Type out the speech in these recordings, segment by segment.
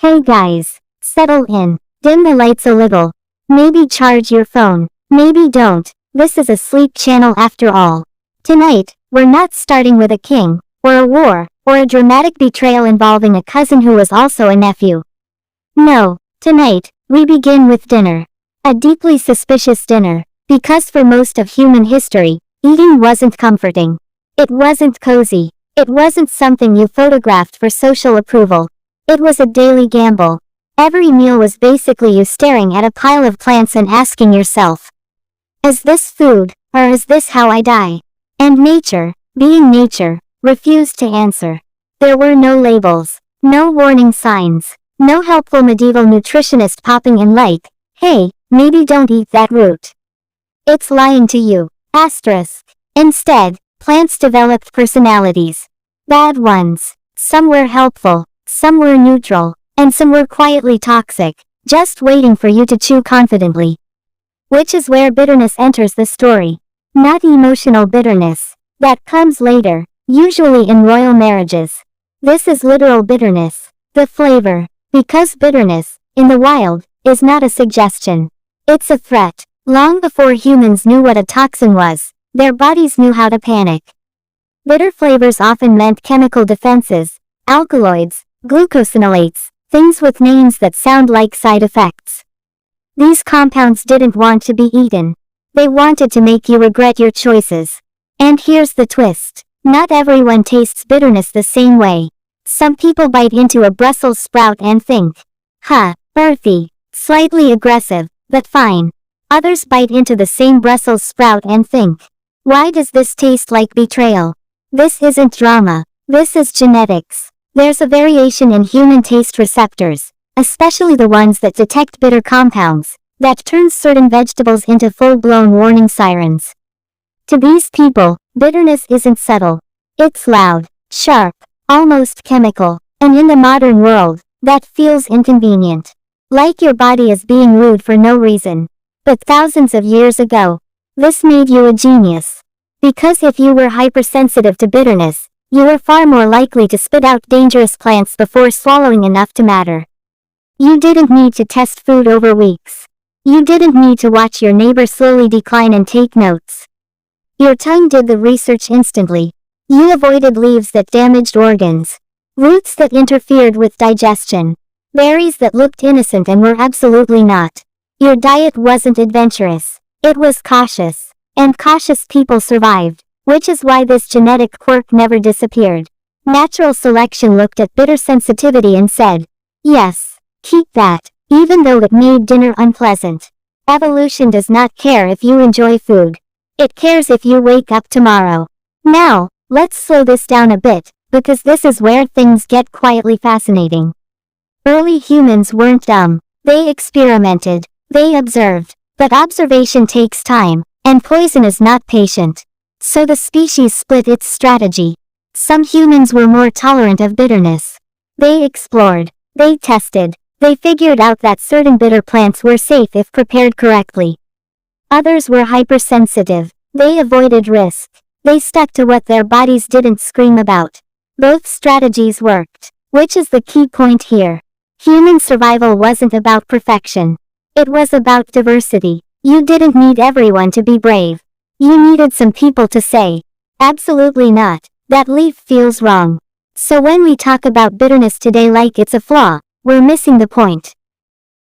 Hey guys, settle in, dim the lights a little. Maybe charge your phone, maybe don't, this is a sleep channel after all. Tonight, we're not starting with a king, or a war, or a dramatic betrayal involving a cousin who was also a nephew. No, tonight, we begin with dinner. A deeply suspicious dinner, because for most of human history, eating wasn't comforting. It wasn't cozy. It wasn't something you photographed for social approval. It was a daily gamble. Every meal was basically you staring at a pile of plants and asking yourself, is this food, or is this how I die? And nature, being nature, refused to answer. There were no labels, no warning signs, no helpful medieval nutritionist popping in like, hey, maybe don't eat that root. It's lying to you. Asterisk. Instead, plants developed personalities. Bad ones. Some were helpful, some were neutral, and some were quietly toxic, just waiting for you to chew confidently. Which is where bitterness enters the story. Not emotional bitterness. That comes later, usually in royal marriages. This is literal bitterness. The flavor. Because bitterness, in the wild, is not a suggestion. It's a threat. Long before humans knew what a toxin was, their bodies knew how to panic. Bitter flavors often meant chemical defenses, alkaloids, glucosinolates, things with names that sound like side effects. These compounds didn't want to be eaten. They wanted to make you regret your choices. And here's the twist. Not everyone tastes bitterness the same way. Some people bite into a Brussels sprout and think, earthy, slightly aggressive, but fine. Others bite into the same Brussels sprout and think, why does this taste like betrayal? This isn't drama. This is genetics. There's a variation in human taste receptors, especially the ones that detect bitter compounds, that turns certain vegetables into full-blown warning sirens. To these people, bitterness isn't subtle. It's loud, sharp, almost chemical, and in the modern world, that feels inconvenient. Like your body is being rude for no reason. But thousands of years ago, this made you a genius. Because if you were hypersensitive to bitterness, you were far more likely to spit out dangerous plants before swallowing enough to matter. You didn't need to test food over weeks. You didn't need to watch your neighbor slowly decline and take notes. Your tongue did the research instantly. You avoided leaves that damaged organs, roots that interfered with digestion, berries that looked innocent and were absolutely not. Your diet wasn't adventurous. It was cautious. And cautious people survived, which is why this genetic quirk never disappeared. Natural selection looked at bitter sensitivity and said, yes, keep that, even though it made dinner unpleasant. Evolution does not care if you enjoy food. It cares if you wake up tomorrow. Now, let's slow this down a bit, because this is where things get quietly fascinating. Early humans weren't dumb. They experimented. They observed. But observation takes time, and poison is not patient. So the species split its strategy. Some humans were more tolerant of bitterness. They explored. They tested. They figured out that certain bitter plants were safe if prepared correctly. Others were hypersensitive. They avoided risk. They stuck to what their bodies didn't scream about. Both strategies worked. Which is the key point here. Human survival wasn't about perfection. It was about diversity. You didn't need everyone to be brave. You needed some people to say, absolutely not, that leaf feels wrong. So when we talk about bitterness today like it's a flaw, we're missing the point.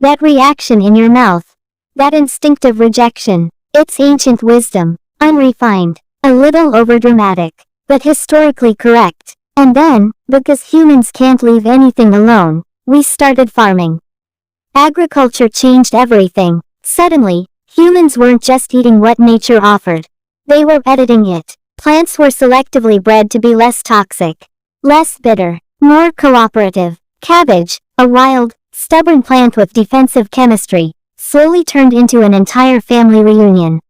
That reaction in your mouth. That instinctive rejection. It's ancient wisdom. Unrefined. A little overdramatic. But historically correct. And then, because humans can't leave anything alone, we started farming. Agriculture changed everything. Suddenly, humans weren't just eating what nature offered. They were editing it. Plants were selectively bred to be less toxic, less bitter, more cooperative. Cabbage, a wild, stubborn plant with defensive chemistry, slowly turned into an entire family reunion.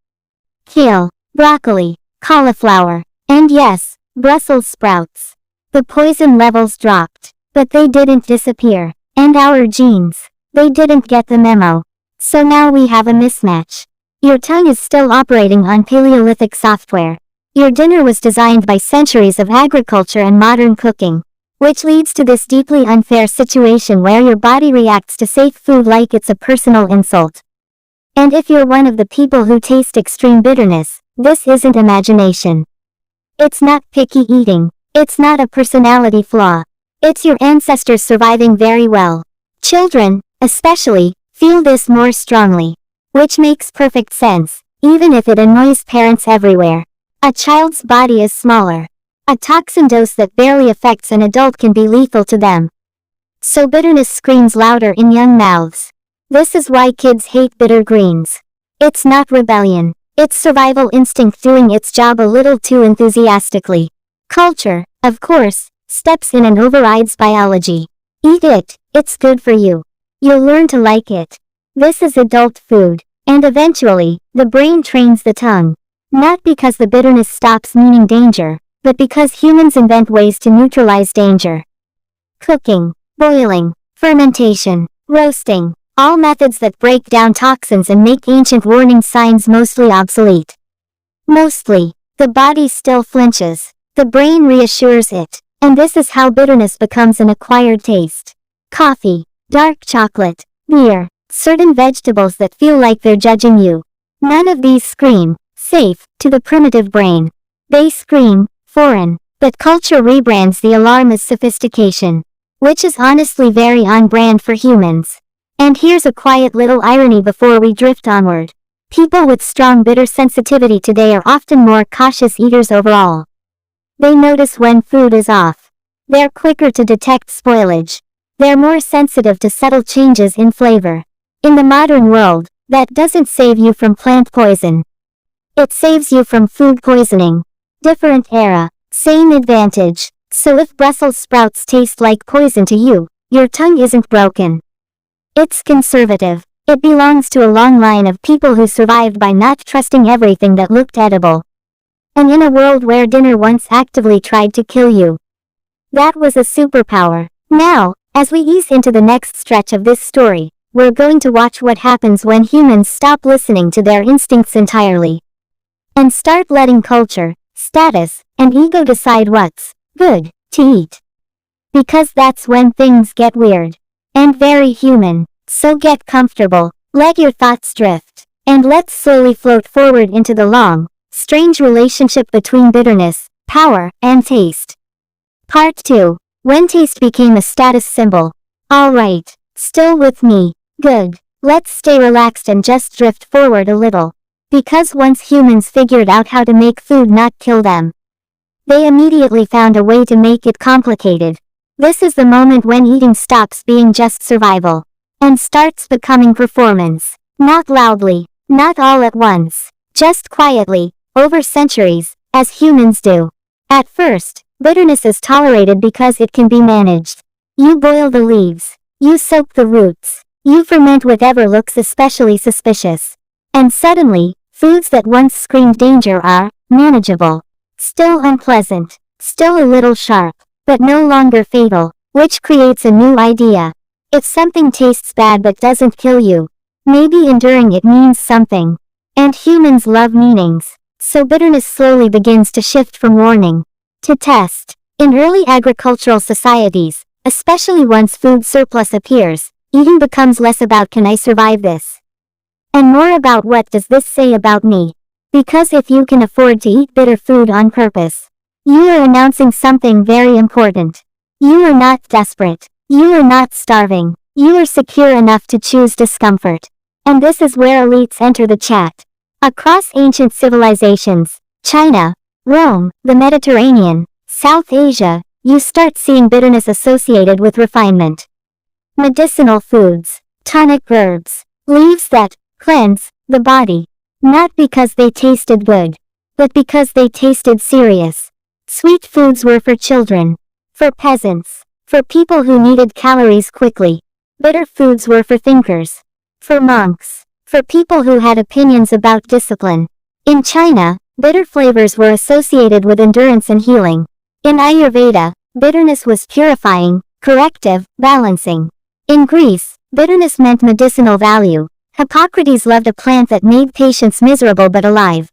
Kale, broccoli, cauliflower, and yes, Brussels sprouts. The poison levels dropped, but they didn't disappear. And our genes, they didn't get the memo. So now we have a mismatch. Your tongue is still operating on Paleolithic software. Your dinner was designed by centuries of agriculture and modern cooking. which leads to this deeply unfair situation where your body reacts to safe food like it's a personal insult. And if you're one of the people who taste extreme bitterness, this isn't imagination. It's not picky eating. It's not a personality flaw. It's your ancestors surviving very well. Children, especially, feel this more strongly. Which makes perfect sense, even if it annoys parents everywhere. A child's body is smaller. A toxin dose that barely affects an adult can be lethal to them. So bitterness screams louder in young mouths. This is why kids hate bitter greens. It's not rebellion. It's survival instinct doing its job a little too enthusiastically. Culture, of course, steps in and overrides biology. Eat it, it's good for you. You'll learn to like it. This is adult food. And eventually, the brain trains the tongue. Not because the bitterness stops meaning danger, but because humans invent ways to neutralize danger. Cooking, boiling, fermentation, roasting, all methods that break down toxins and make ancient warning signs mostly obsolete. Mostly, the body still flinches, the brain reassures it, and this is how bitterness becomes an acquired taste. Coffee, dark chocolate, beer, certain vegetables that feel like they're judging you. None of these scream safe to the primitive brain. They scream foreign, but culture rebrands the alarm as sophistication, which is honestly very on brand for humans. And here's a quiet little irony before we drift onward. People with strong bitter sensitivity today are often more cautious eaters overall. They notice when food is off. They're quicker to detect spoilage. They're more sensitive to subtle changes in flavor. In the modern world, that doesn't save you from plant poison. It saves you from food poisoning. Different era, same advantage. So if Brussels sprouts taste like poison to you, your tongue isn't broken. It's conservative. It belongs to a long line of people who survived by not trusting everything that looked edible. And in a world where dinner once actively tried to kill you. That was a superpower. Now, as we ease into the next stretch of this story, we're going to watch what happens when humans stop listening to their instincts entirely. And start letting culture, status, and ego decide what's good to eat. Because that's when things get weird. And very human. So get comfortable, let your thoughts drift, and let's slowly float forward into the long, strange relationship between bitterness, power, and taste. Part 2. When taste became a status symbol. Alright, still with me. Good. Let's stay relaxed and just drift forward a little. Because once humans figured out how to make food not kill them, they immediately found a way to make it complicated. This is the moment when eating stops being just survival and starts becoming performance. Not loudly, not all at once, just quietly, over centuries, as humans do. At first, bitterness is tolerated because it can be managed. You boil the leaves, you soak the roots, you ferment whatever looks especially suspicious. And suddenly, foods that once screamed danger are manageable. Still unpleasant, still a little sharp, but no longer fatal, which creates a new idea. If something tastes bad but doesn't kill you, maybe enduring it means something. And humans love meanings, so bitterness slowly begins to shift from warning to test. In early agricultural societies, especially once food surplus appears, eating becomes less about can I survive this? And more about what does this say about me? Because if you can afford to eat bitter food on purpose, you are announcing something very important. You are not desperate. You are not starving. You are secure enough to choose discomfort. And this is where elites enter the chat. Across ancient civilizations, China, Rome, the Mediterranean, South Asia, you start seeing bitterness associated with refinement. Medicinal foods, tonic herbs, leaves that cleanse the body. Not because they tasted good, but because they tasted serious. Sweet foods were for children, for peasants, for people who needed calories quickly. Bitter foods were for thinkers, for monks, for people who had opinions about discipline. In China, bitter flavors were associated with endurance and healing. In Ayurveda, bitterness was purifying, corrective, balancing. In Greece, bitterness meant medicinal value. Hippocrates loved a plant that made patients miserable but alive.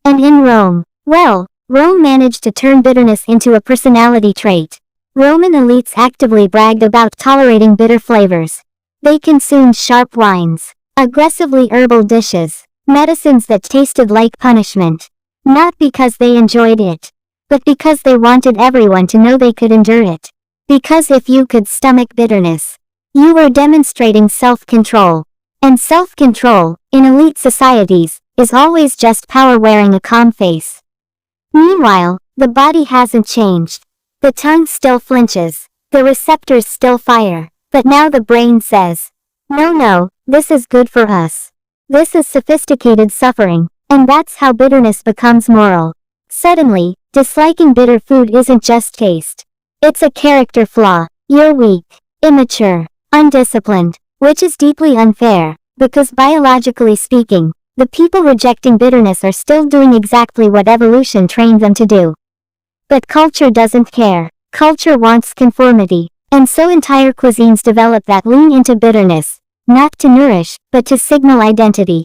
And in Rome, well, Rome managed to turn bitterness into a personality trait. Roman elites actively bragged about tolerating bitter flavors. They consumed sharp wines, aggressively herbal dishes, medicines that tasted like punishment. Not because they enjoyed it, but because they wanted everyone to know they could endure it. Because if you could stomach bitterness, you were demonstrating self-control. And self-control, in elite societies, is always just power wearing a calm face. Meanwhile, the body hasn't changed. The tongue still flinches, the receptors still fire, but now the brain says, no, this is good for us. This is sophisticated suffering, and that's how bitterness becomes moral. Suddenly, disliking bitter food isn't just taste. It's a character flaw. You're weak, immature, undisciplined, which is deeply unfair, because biologically speaking, the people rejecting bitterness are still doing exactly what evolution trained them to do. But culture doesn't care. Culture wants conformity, and so entire cuisines develop that lean into bitterness, not to nourish, but to signal identity.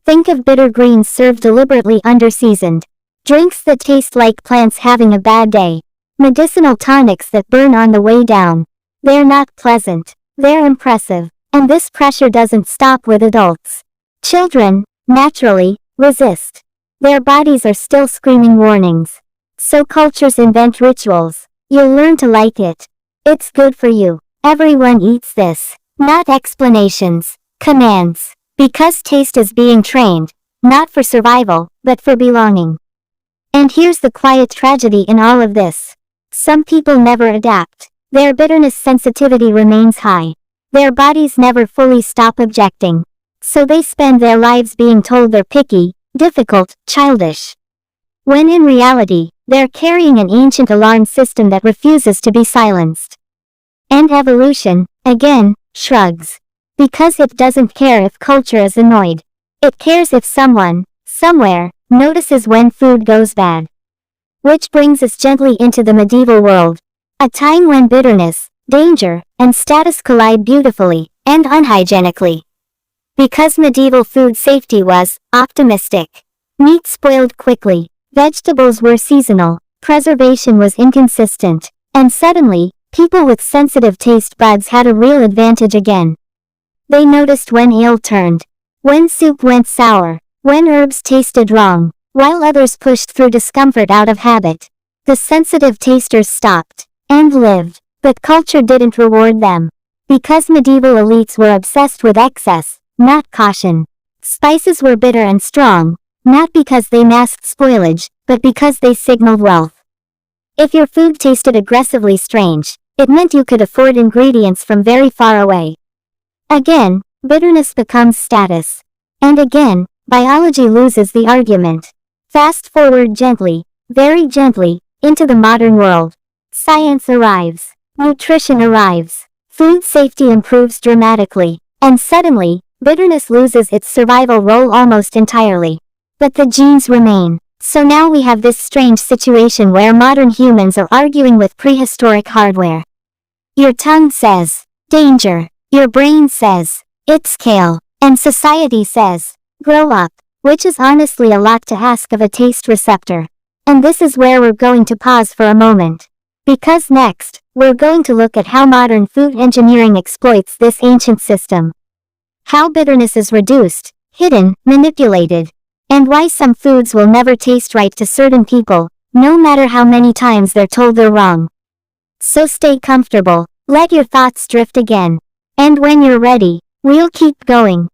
Think of bitter greens served deliberately under-seasoned. Drinks that taste like plants having a bad day. Medicinal tonics that burn on the way down. They're not pleasant. They're impressive. And this pressure doesn't stop with adults. Children, naturally, resist. Their bodies are still screaming warnings. So cultures invent rituals. You'll learn to like it. It's good for you. Everyone eats this. Not explanations. Commands. Because taste is being trained, not for survival, but for belonging. And here's the quiet tragedy in all of this. Some people never adapt. Their bitterness sensitivity remains high. Their bodies never fully stop objecting. So they spend their lives being told they're picky, difficult, childish. When in reality, they're carrying an ancient alarm system that refuses to be silenced. And evolution, again, shrugs. Because it doesn't care if culture is annoyed. It cares if someone, somewhere, notices when food goes bad. Which brings us gently into the medieval world. A time when bitterness, danger, and status collide beautifully, and unhygienically. Because medieval food safety was optimistic. Meat spoiled quickly, vegetables were seasonal, preservation was inconsistent, and suddenly, people with sensitive taste buds had a real advantage again. They noticed when ale turned, when soup went sour, when herbs tasted wrong, while others pushed through discomfort out of habit. The sensitive tasters stopped, and lived, but culture didn't reward them. Because medieval elites were obsessed with excess, not caution. Spices were bitter and strong, not because they masked spoilage, but because they signaled wealth. If your food tasted aggressively strange, it meant you could afford ingredients from very far away. Again, bitterness becomes status. And again, biology loses the argument. Fast forward gently, very gently, into the modern world. Science arrives. Nutrition arrives. Food safety improves dramatically. And suddenly, bitterness loses its survival role almost entirely. But the genes remain. So now we have this strange situation where modern humans are arguing with prehistoric hardware. Your tongue says, danger. Your brain says, it's kale. And society says, grow up. Which is honestly a lot to ask of a taste receptor. And this is where we're going to pause for a moment. Because next, we're going to look at how modern food engineering exploits this ancient system. How bitterness is reduced, hidden, manipulated. And why some foods will never taste right to certain people, no matter how many times they're told they're wrong. So stay comfortable, let your thoughts drift again. And when you're ready, we'll keep going.